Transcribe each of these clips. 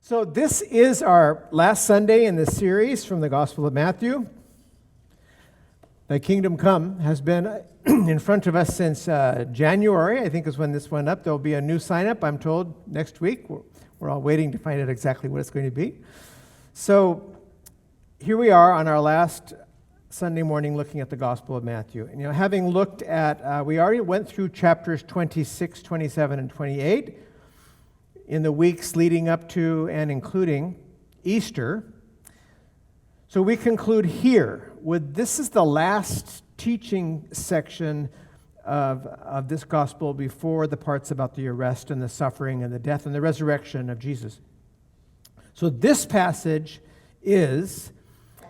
So this is our last Sunday in this series from the Gospel of Matthew. Thy Kingdom Come has been in front of us since January, I think is when this went up. There'll be a new sign-up, I'm told, next week. We're all waiting to find out exactly what it's going to be. So here we are on our last Sunday morning looking at the Gospel of Matthew. And, having looked at, we already went through chapters 26, 27, and 28 in the weeks leading up to and including Easter. So we conclude here with this is the last teaching section of this gospel before the parts about the arrest and the suffering and the death and the resurrection of Jesus. So this passage is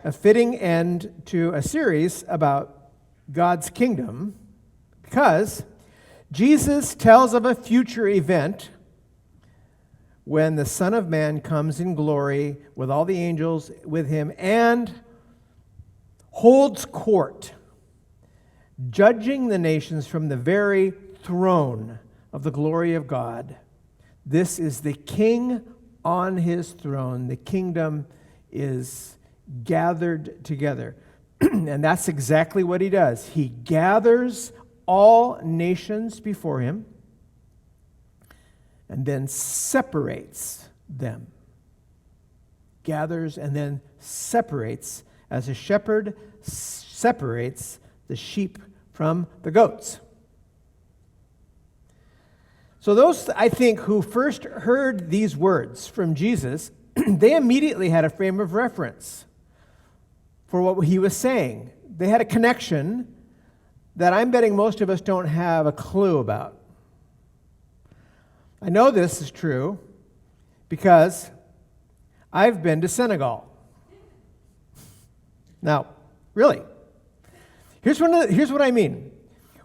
a fitting end to a series about God's kingdom because Jesus tells of a future event when the Son of Man comes in glory with all the angels with him and holds court, judging the nations from the very throne of the glory of God. This is the King on his throne. The kingdom is gathered together. And that's exactly what he does. He gathers all nations before him and then separates them. Gathers and then separates, as a shepherd separates the sheep from the goats. So those, I think, who first heard these words from Jesus, they immediately had a frame of reference for what he was saying. They had a connection that I'm betting most of us don't have a clue about. I know this is true because I've been to Senegal. Now, really, here's what I mean.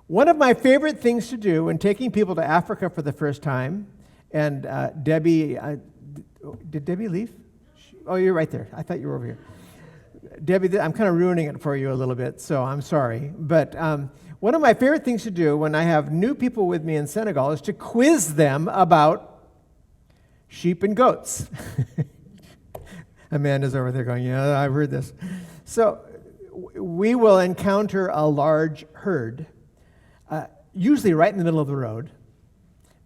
One of my favorite things to do when taking people to Africa for the first time, and Debbie, did Debbie leave? Oh, you're right there. I thought you were over here. Debbie, I'm kind of ruining it for you a little bit, so I'm sorry. But one of my favorite things to do when I have new people with me in Senegal is to quiz them about sheep and goats. Amanda's over there going, yeah, I've heard this. So we will encounter a large herd, usually right in the middle of the road.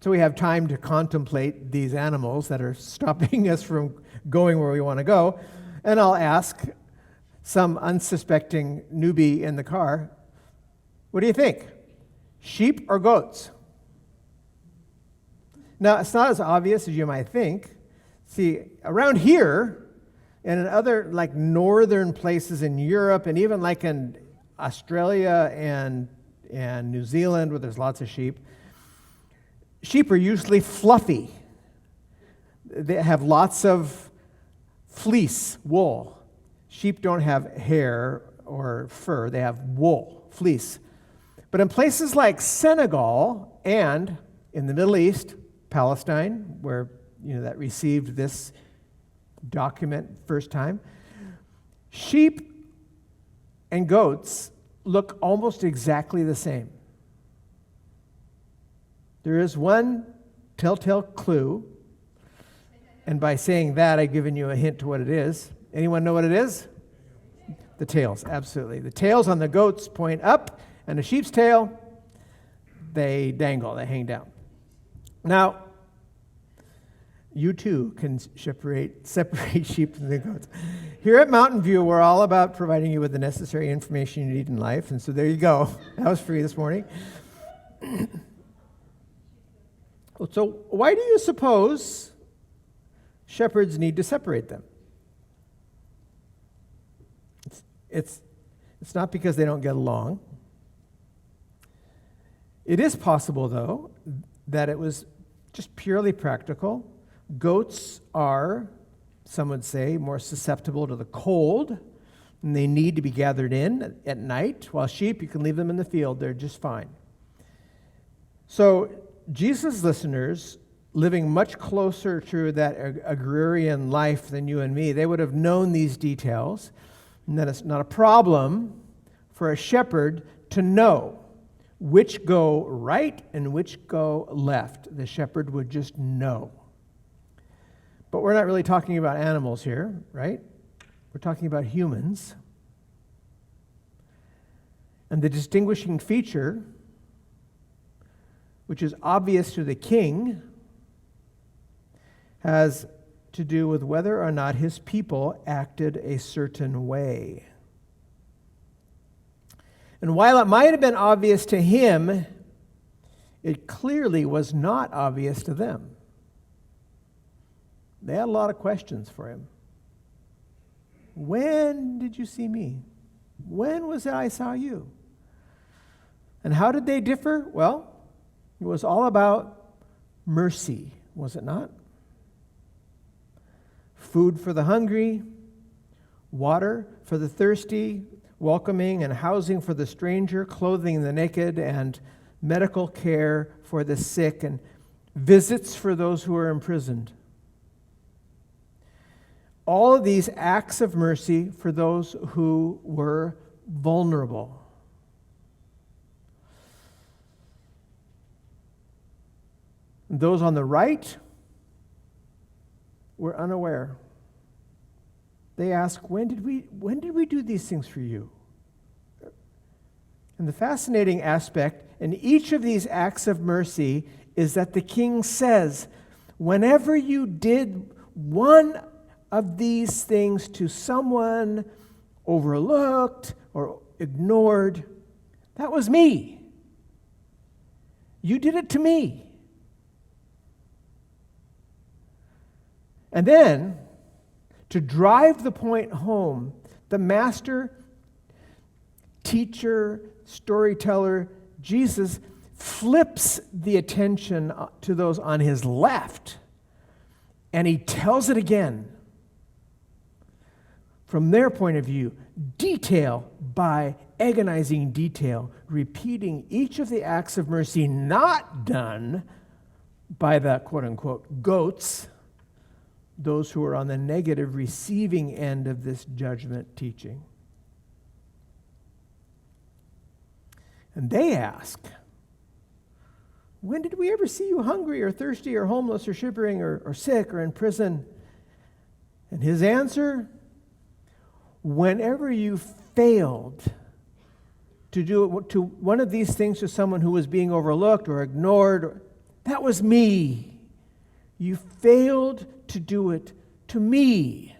So we have time to contemplate these animals that are stopping us from going where we want to go. And I'll ask some unsuspecting newbie in the car, what do you think? Sheep or goats? Now, it's not as obvious as you might think. See, around here and in other like northern places in Europe and even like in Australia and New Zealand where there's lots of sheep are usually fluffy. They have lots of fleece, wool. Sheep don't have hair or fur. They have wool, fleece. But in places like Senegal and in the Middle East, Palestine, where that received this document first time, sheep and goats look almost exactly the same. There is one telltale clue, and by saying that, I've given you a hint to what it is. Anyone know what it is? The tails, absolutely. The tails on the goats point up, and the sheep's tail, they dangle, they hang down. Now, you too can separate sheep from the goats. Here at Mountain View, we're all about providing you with the necessary information you need in life, and so there you go. That was free this morning. So why do you suppose shepherds need to separate them? It's not because they don't get along. It is possible, though, that it was just purely practical. Goats are, some would say, more susceptible to the cold, and they need to be gathered in at night, while sheep, you can leave them in the field, they're just fine. So Jesus' listeners, living much closer to that agrarian life than you and me, they would have known these details, and that it's not a problem for a shepherd to know which go right and which go left. The shepherd would just know. But we're not really talking about animals here, right? We're talking about humans. And the distinguishing feature, which is obvious to the king, has to do with whether or not his people acted a certain way. And while it might have been obvious to him, it clearly was not obvious to them. They had a lot of questions for him. When did you see me? When was it I saw you? And how did they differ? Well, it was all about mercy, was it not? Food for the hungry, water for the thirsty, welcoming and housing for the stranger, clothing the naked, and medical care for the sick, and visits for those who are imprisoned. All of these acts of mercy for those who were vulnerable. Those on the right were unaware. They ask, when did we do these things for you? And the fascinating aspect in each of these acts of mercy is that the king says, whenever you did one of these things to someone overlooked or ignored, that was me. You did it to me. And then, to drive the point home, the master, teacher, storyteller, Jesus, flips the attention to those on his left, and he tells it again. From their point of view, detail by agonizing detail, repeating each of the acts of mercy not done by the quote-unquote goats, those who are on the negative receiving end of this judgment teaching. And they ask, when did we ever see you hungry or thirsty or homeless or shivering or sick or in prison? And his answer, whenever you failed to do to one of these things to someone who was being overlooked or ignored, that was me. You failed to do it to me.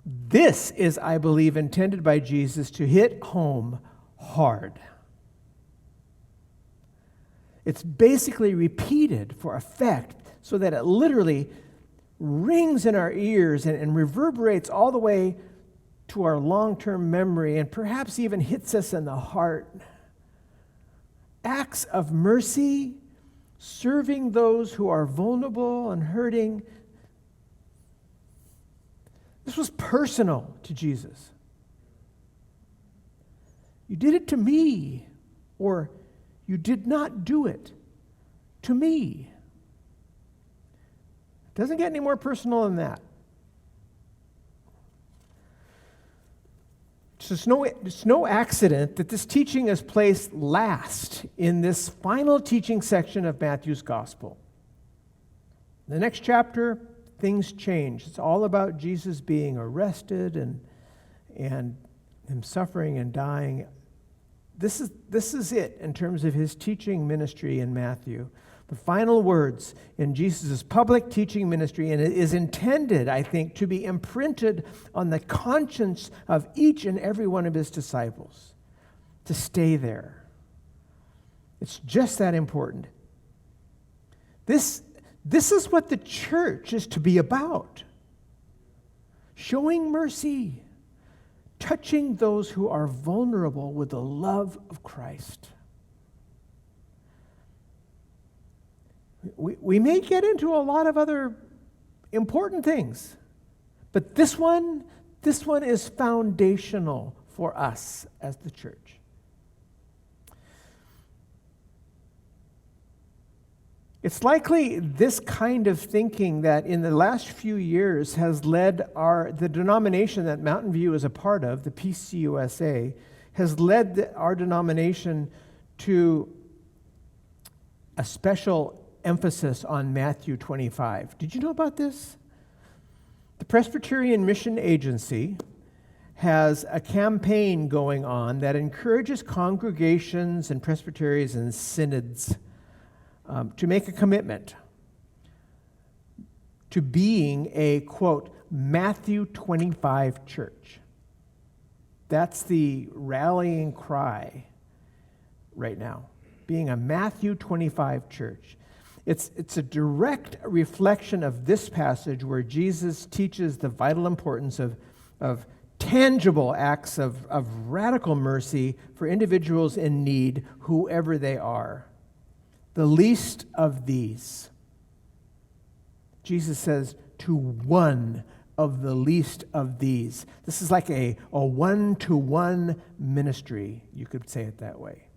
This is, I believe, intended by Jesus to hit home hard. It's basically repeated for effect so that it literally rings in our ears and reverberates all the way to our long-term memory and perhaps even hits us in the heart. Acts of mercy, serving those who are vulnerable and hurting. This was personal to Jesus. You did it to me, or you did not do it to me. It doesn't get any more personal than that. So it's no accident that this teaching is placed last in this final teaching section of Matthew's Gospel. The next chapter, things change. It's all about Jesus being arrested and him suffering and dying. This is it in terms of his teaching ministry in Matthew. The final words in Jesus' public teaching ministry, and it is intended, I think, to be imprinted on the conscience of each and every one of his disciples, to stay there. It's just that important. This is what the church is to be about. Showing mercy, touching those who are vulnerable with the love of Christ. We may get into a lot of other important things, but this one is foundational for us as the church. It's likely this kind of thinking that in the last few years has led the denomination that Mountain View is a part of, the PCUSA, has led our denomination to a special emphasis on Matthew 25. Did you know about this? The Presbyterian Mission Agency has a campaign going on that encourages congregations and presbyteries and synods to make a commitment to being a, quote, Matthew 25 church. That's the rallying cry right now, being a Matthew 25 church. It's a direct reflection of this passage where Jesus teaches the vital importance of tangible acts of radical mercy for individuals in need, whoever they are. The least of these. Jesus says, to one of the least of these. This is like a one-to-one ministry, you could say it that way.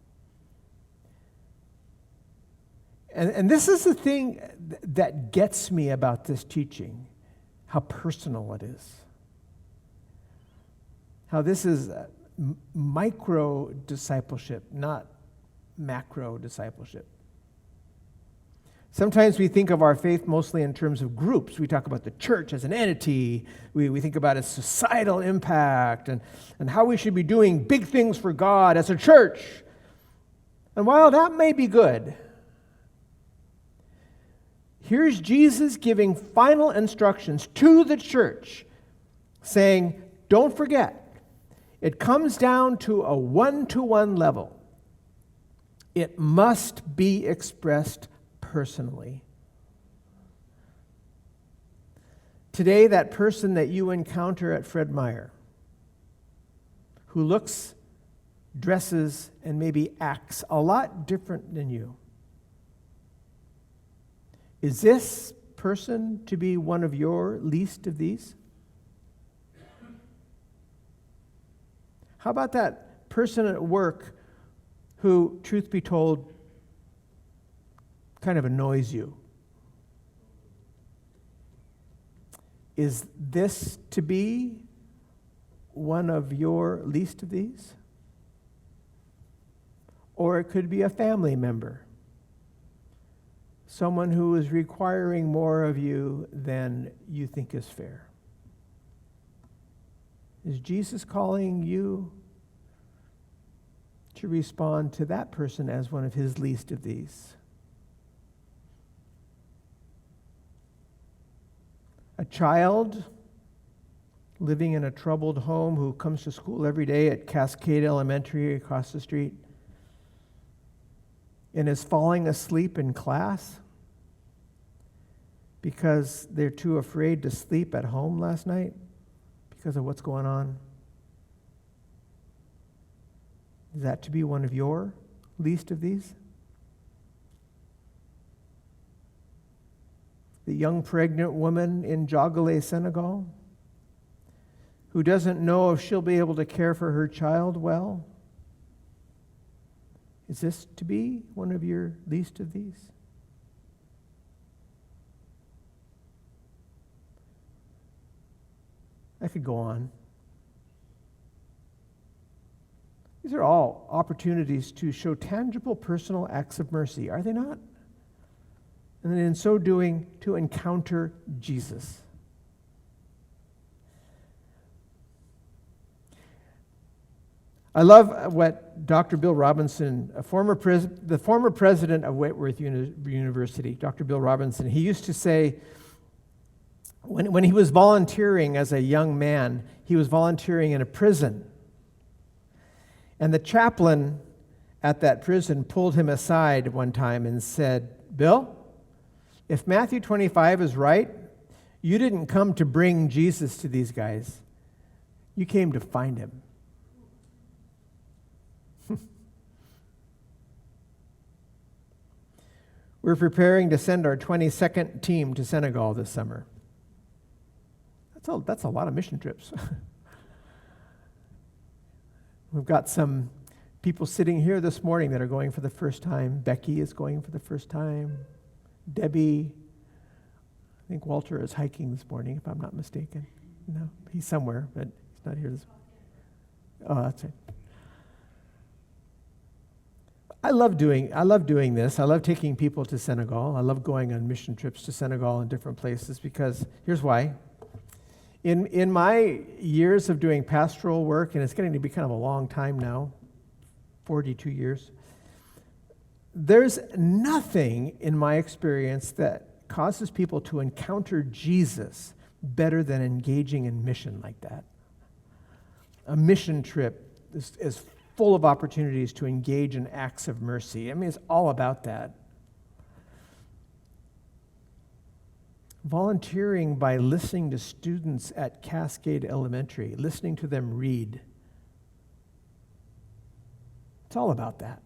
And this is the thing that gets me about this teaching, how personal it is. How this is micro discipleship, not macro discipleship. Sometimes we think of our faith mostly in terms of groups. We talk about the church as an entity. We think about its societal impact and how we should be doing big things for God as a church. And while that may be good, here's Jesus giving final instructions to the church, saying, don't forget, it comes down to a one-to-one level. It must be expressed personally. Today, that person that you encounter at Fred Meyer, who looks, dresses, and maybe acts a lot different than you, is this person to be one of your least of these? How about that person at work who, truth be told, kind of annoys you? Is this to be one of your least of these? Or it could be a family member, someone who is requiring more of you than you think is fair. Is Jesus calling you to respond to that person as one of his least of these? A child living in a troubled home who comes to school every day at Cascade Elementary across the street and is falling asleep in class because they're too afraid to sleep at home last night because of what's going on. Is that to be one of your least of these? The young pregnant woman in Jogale, Senegal, who doesn't know if she'll be able to care for her child well? Is this to be one of your least of these? I could go on. These are all opportunities to show tangible personal acts of mercy, are they not? And then in so doing, to encounter Jesus. I love what Dr. Bill Robinson, the former president of Whitworth University, Dr. Bill Robinson, he used to say, when he was volunteering as a young man, he was volunteering in a prison. And the chaplain at that prison pulled him aside one time and said, Bill, if Matthew 25 is right, you didn't come to bring Jesus to these guys. You came to find him. We're preparing to send our 22nd team to Senegal this summer. That's a lot of mission trips. We've got some people sitting here this morning that are going for the first time. Becky is going for the first time. Debbie, I think Walter is hiking this morning, if I'm not mistaken. No, he's somewhere, but he's not here this morning. Oh, that's right. I love doing this. I love taking people to Senegal. I love going on mission trips to Senegal and different places because here's why. In my years of doing pastoral work, and it's getting to be kind of a long time now, 42 years, there's nothing in my experience that causes people to encounter Jesus better than engaging in mission like that. A mission trip is full of opportunities to engage in acts of mercy. I mean, it's all about that. Volunteering by listening to students at Cascade Elementary, listening to them read. It's all about that.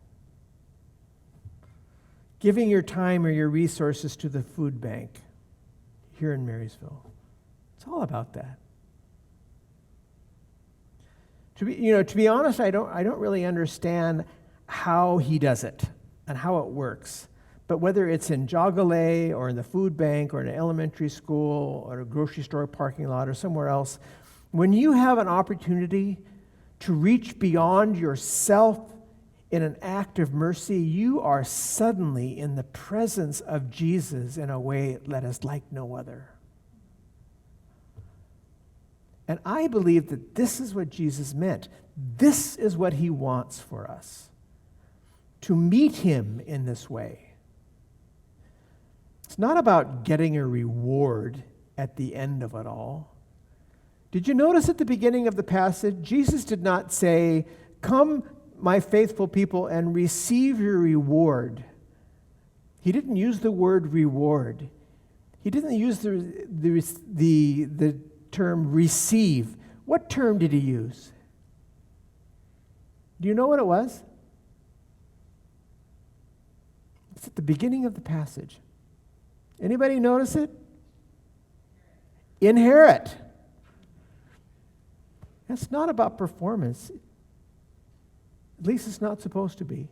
Giving your time or your resources to the food bank here in Marysville. It's all about that. To be honest, I don't really understand how he does it and how it works. But whether it's in Jogale or in the food bank or in an elementary school or a grocery store parking lot or somewhere else, when you have an opportunity to reach beyond yourself in an act of mercy, you are suddenly in the presence of Jesus in a way that is like no other. And I believe that this is what Jesus meant. This is what he wants for us, to meet him in this way. It's not about getting a reward at the end of it all. Did you notice at the beginning of the passage, Jesus did not say, "Come, my faithful people, and receive your reward." He didn't use the word reward. He didn't use the term receive. What term did he use? Do you know what it was? It's at the beginning of the passage. Anybody notice it? Inherit. That's not about performance. At least it's not supposed to be.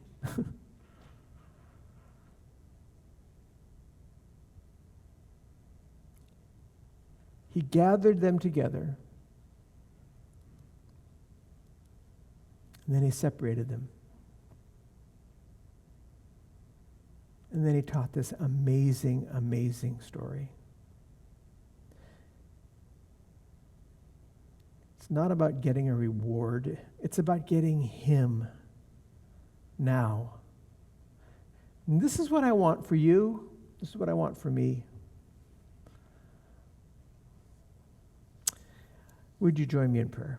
He gathered them together, and then he separated them. And then he taught this amazing, amazing story. It's not about getting a reward. It's about getting him now. And this is what I want for you. This is what I want for me. Would you join me in prayer?